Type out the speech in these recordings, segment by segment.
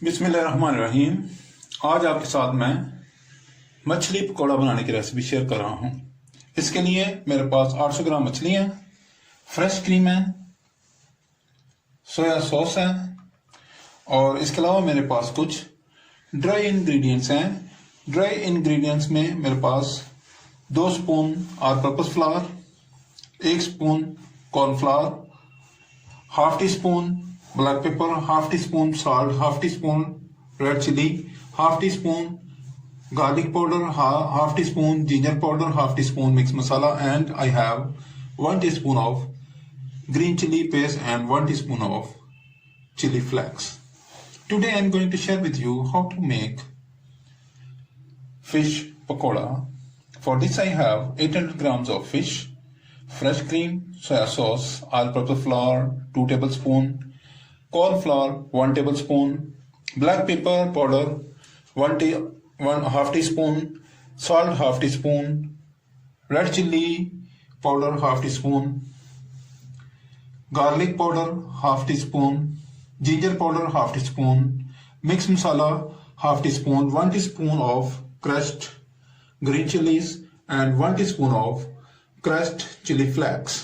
बिस्मिल्लाहिर्रहमानिर्रहीम। आज आपके साथ मैं मछली पकौड़ा बनाने की रेसिपी शेयर कर रहा हूँ। इसके लिए मेरे पास 800 ग्राम मछली है, फ्रेश क्रीम है, सोया सॉस है और इसके अलावा मेरे पास कुछ ड्राई इंग्रेडिएंट्स हैं। ड्राई इंग्रेडिएंट्स में मेरे पास 2 spoon all purpose flour, 1 spoon cornflour, half teaspoon black pepper, half teaspoon salt, half teaspoon red chilli, half teaspoon garlic powder, half teaspoon ginger powder, half teaspoon mixed masala, and I have 1 teaspoon of green chili paste and 1 teaspoon of chili flakes. Today I am going to share with you how to make fish pakoda. For this I have 800 grams of fish, fresh cream, soya sauce, all-purpose flour 2 tablespoons, corn flour 1 tablespoon, black pepper powder 1 half teaspoon, salt half teaspoon, red chili powder half teaspoon, garlic powder half teaspoon, ginger powder half teaspoon, mixed masala half teaspoon, 1 teaspoon of crushed green chilies and 1 teaspoon of crushed chili flakes.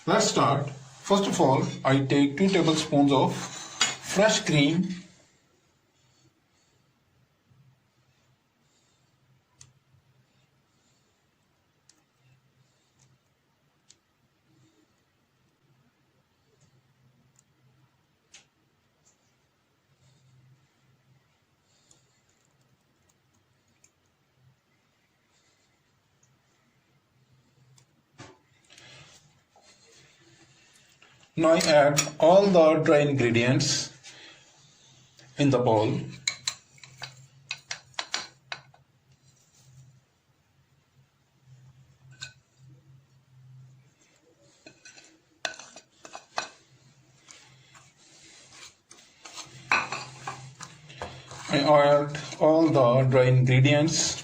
Let's start. First of all, I take 2 tablespoons of fresh cream. Now I add all the dry ingredients in the bowl. I add all the dry ingredients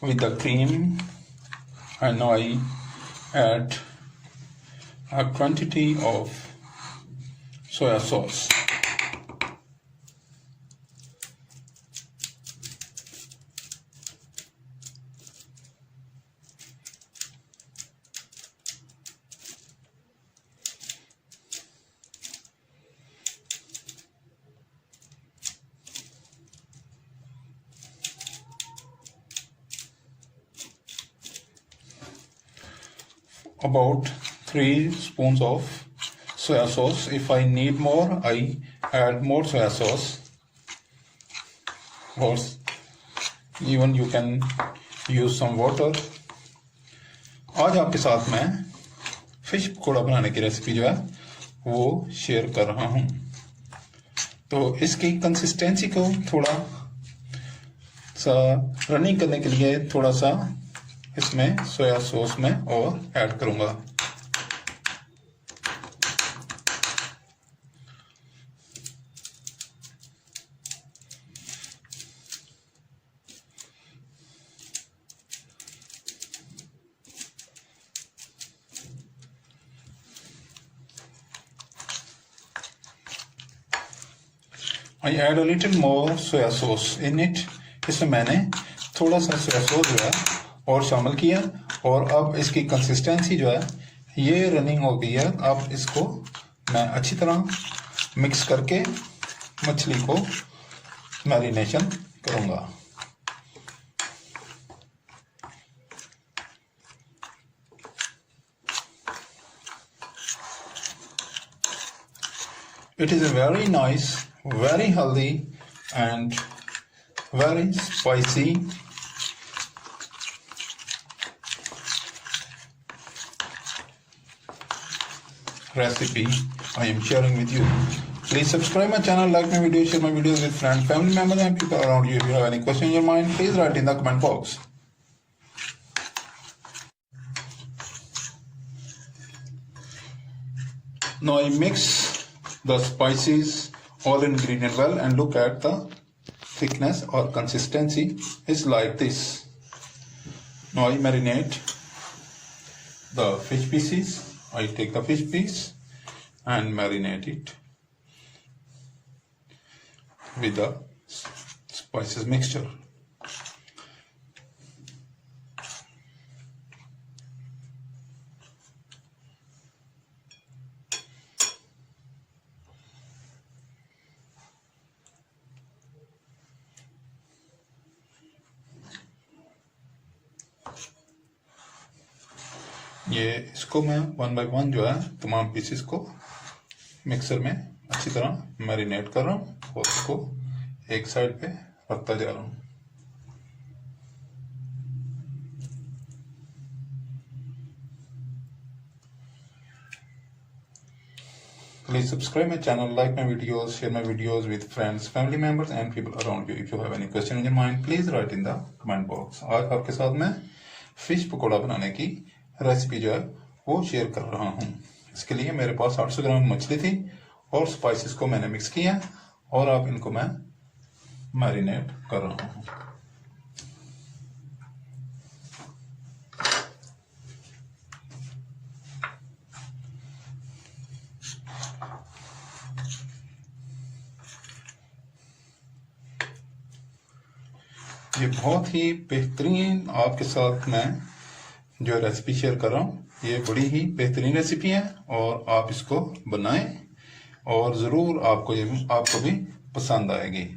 with the cream, and now I add a quantity of soya sauce. About 3 spoons of soya sauce. If I need more, I add more soya sauce. Or even you can use some water. आज आपके साथ मैं fish pakora बनाने की recipe जो है वो share कर रहा हूँ। तो इसकी कंसिस्टेंसी को थोड़ा सा रनिंग करने के लिए थोड़ा सा इसमें सोया सॉस में और ऐड करूंगा। I add a little more soya sauce in it. इसमें मैंने थोड़ा सा सोया सॉस जो है और शामिल किया और अब इसकी कंसिस्टेंसी जो है ये रनिंग हो गई है। अब इसको मैं अच्छी तरह मिक्स करके मछली को मैरिनेशन करूंगा। It is a very nice, very healthy and very spicy recipe I am sharing with you. Please subscribe my channel, like my videos, share my videos with friends, family members and people around you. If you have any question in your mind, please write in the comment box. Now I mix the spices, all ingredients well, and look at the thickness or consistency is like this. Now I marinate the fish pieces. I take the fish piece and marinate it. with the spices mixture. ये इसको मैं 1 bye 1 जो है तमाम pieces को mixer में अच्छी तरह मैरिनेट कर रहा हूँ और उसको एक साइड पे रखता जा रहा हूँ। Please subscribe my channel, like my videos, share my videos with friends, family members and people around you. If you have any question in your mind, please write in the comment box. आज आपके साथ मैं fish pakora बनाने की recipe जो है वो share कर रहा हूँ। इसके लिए मेरे पास 800 ग्राम मछली थी और स्पाइसेस को मैंने मिक्स किया और अब इनको मैं मैरिनेट कर रहा हूँ। ये बहुत ही बेहतरीन आपके साथ मैं जो रेसिपी शेयर कर रहा हूँ, ये बड़ी ही बेहतरीन रेसिपी है और आप इसको बनाएं और ज़रूर आपको भी पसंद आएगी।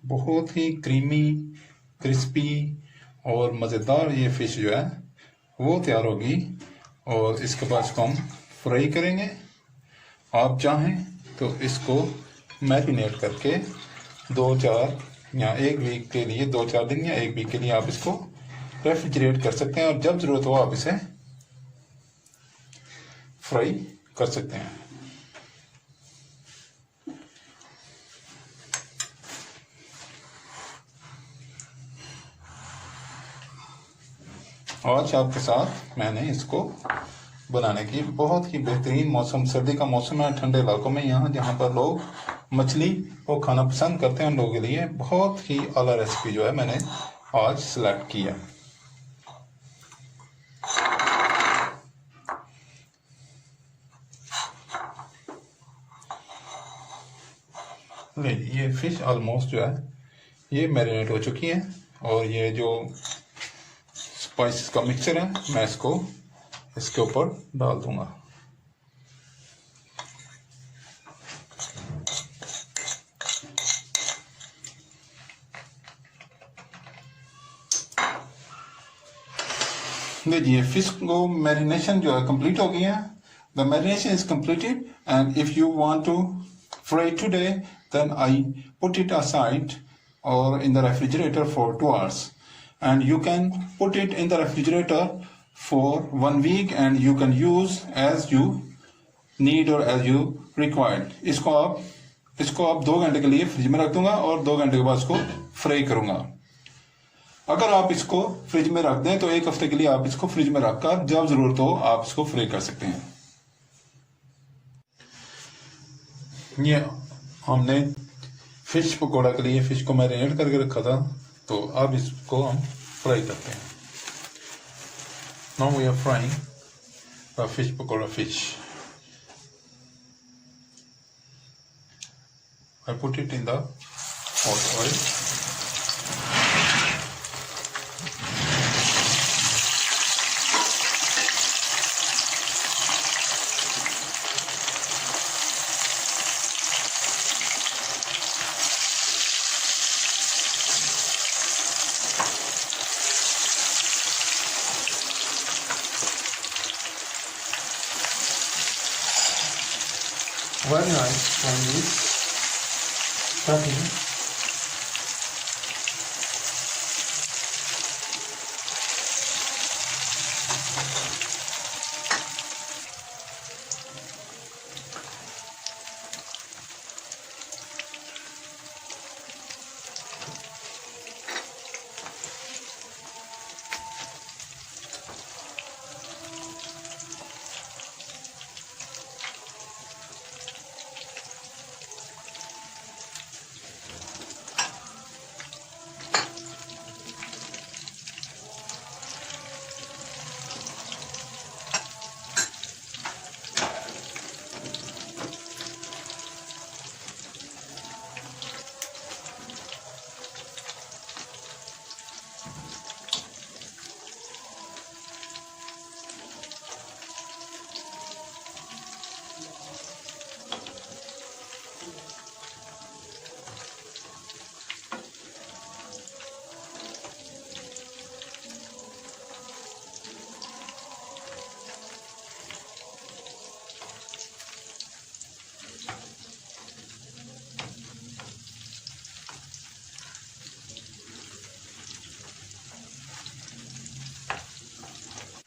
बहुत ही क्रीमी, क्रिस्पी और मज़ेदार ये फिश जो है वो तैयार होगी और इसके बाद इसको हम फ्राई करेंगे। आप चाहें तो इसको मैरिनेट करके 2-4 या 1 वीक के लिए, 2-4 दिन या 1 वीक के लिए आप इसको रेफ्रिजरेट कर सकते हैं और जब ज़रूरत हो आप इसे फ्राई कर सकते हैं। आज आपके साथ मैंने इसको बनाने की बहुत ही बेहतरीन मौसम, सर्दी का मौसम है, ठंडे इलाकों में यहाँ जहाँ पर लोग मछली को खाना पसंद करते हैं उन लोगों के लिए बहुत ही आला रेसिपी जो है मैंने आज सिलेक्ट किया। ये फिश ऑलमोस्ट जो है ये मैरिनेट हो चुकी है और ये जो स्पाइसेस का मिक्सचर है मैं इसको इसके ऊपर डाल दूंगा। देखिए फिश को मैरिनेशन जो है कंप्लीट हो गई है। The marination is completed and if you want to fry today then I put it aside और in the refrigerator for 2 hours and you can put it in the refrigerator for 1 week and you can use as you need or as you required। इसको आप 2 घंटे के लिए fridge में रख दूंगा और 2 घंटे के बाद इसको फ्राई करूंगा। अगर आप इसको फ्रिज में रख दें तो 1 हफ्ते के लिए आप इसको फ्रिज में रखकर जब जरूरत हो आप इसको फ्राई कर सकते हैं। ये हमने फिश पकौड़ा के लिए फिश को मैरिनेट करके रखा था तो अब इसको हम फ्राई करते हैं। Now we are frying the fish pakora fish. I put it in the hot oil. Very nice from this cutting.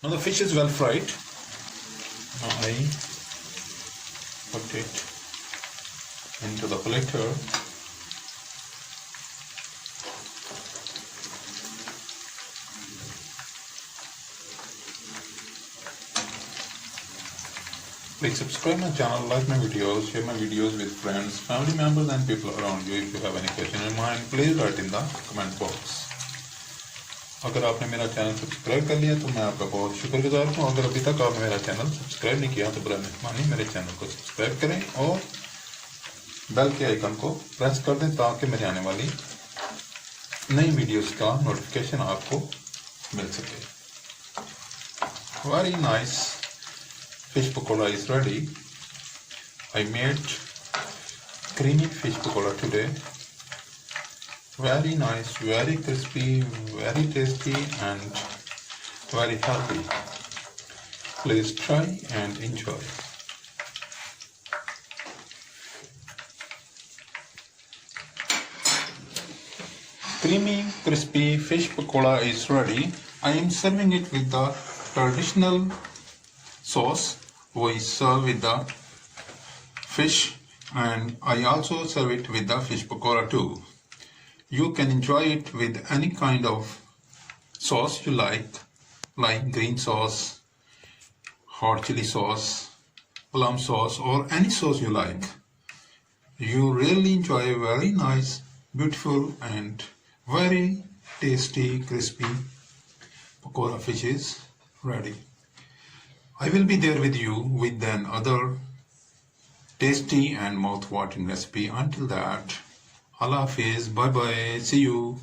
Now the fish is well fried. Now I put it into the platter. Please subscribe my channel, like my videos, share my videos with friends, family members and people around you. If you have any question in mind, please write in the comment box. अगर आपने मेरा channel subscribe कर लिया तो मैं आपका बहुत शुक्रगुजार हूँ। अगर अभी तक आपने मेरा चैनल सब्सक्राइब नहीं किया तो बड़ा मेहरबानी मेरे चैनल को सब्सक्राइब करें और बेल के आइकन को प्रेस कर दें ताकि मेरे आने वाली नई वीडियोस का नोटिफिकेशन आपको मिल सके। Very nice fish pakoda is ready. I made creamy fish pakoda today. Very nice, very crispy, very tasty and very healthy. Please try and enjoy. Creamy, crispy fish pakoda is ready. I am serving it with the traditional sauce we serve with the fish, and I also serve it with the fish pakoda too. You can enjoy it with any kind of sauce you like green sauce, hot chili sauce, plum sauce, or any sauce you like. You really enjoy a very nice, beautiful and very tasty, crispy pakoda fish is ready. I will be there with you with another tasty and mouth-watering recipe. Until that, Allah Hafiz, bye bye, see you.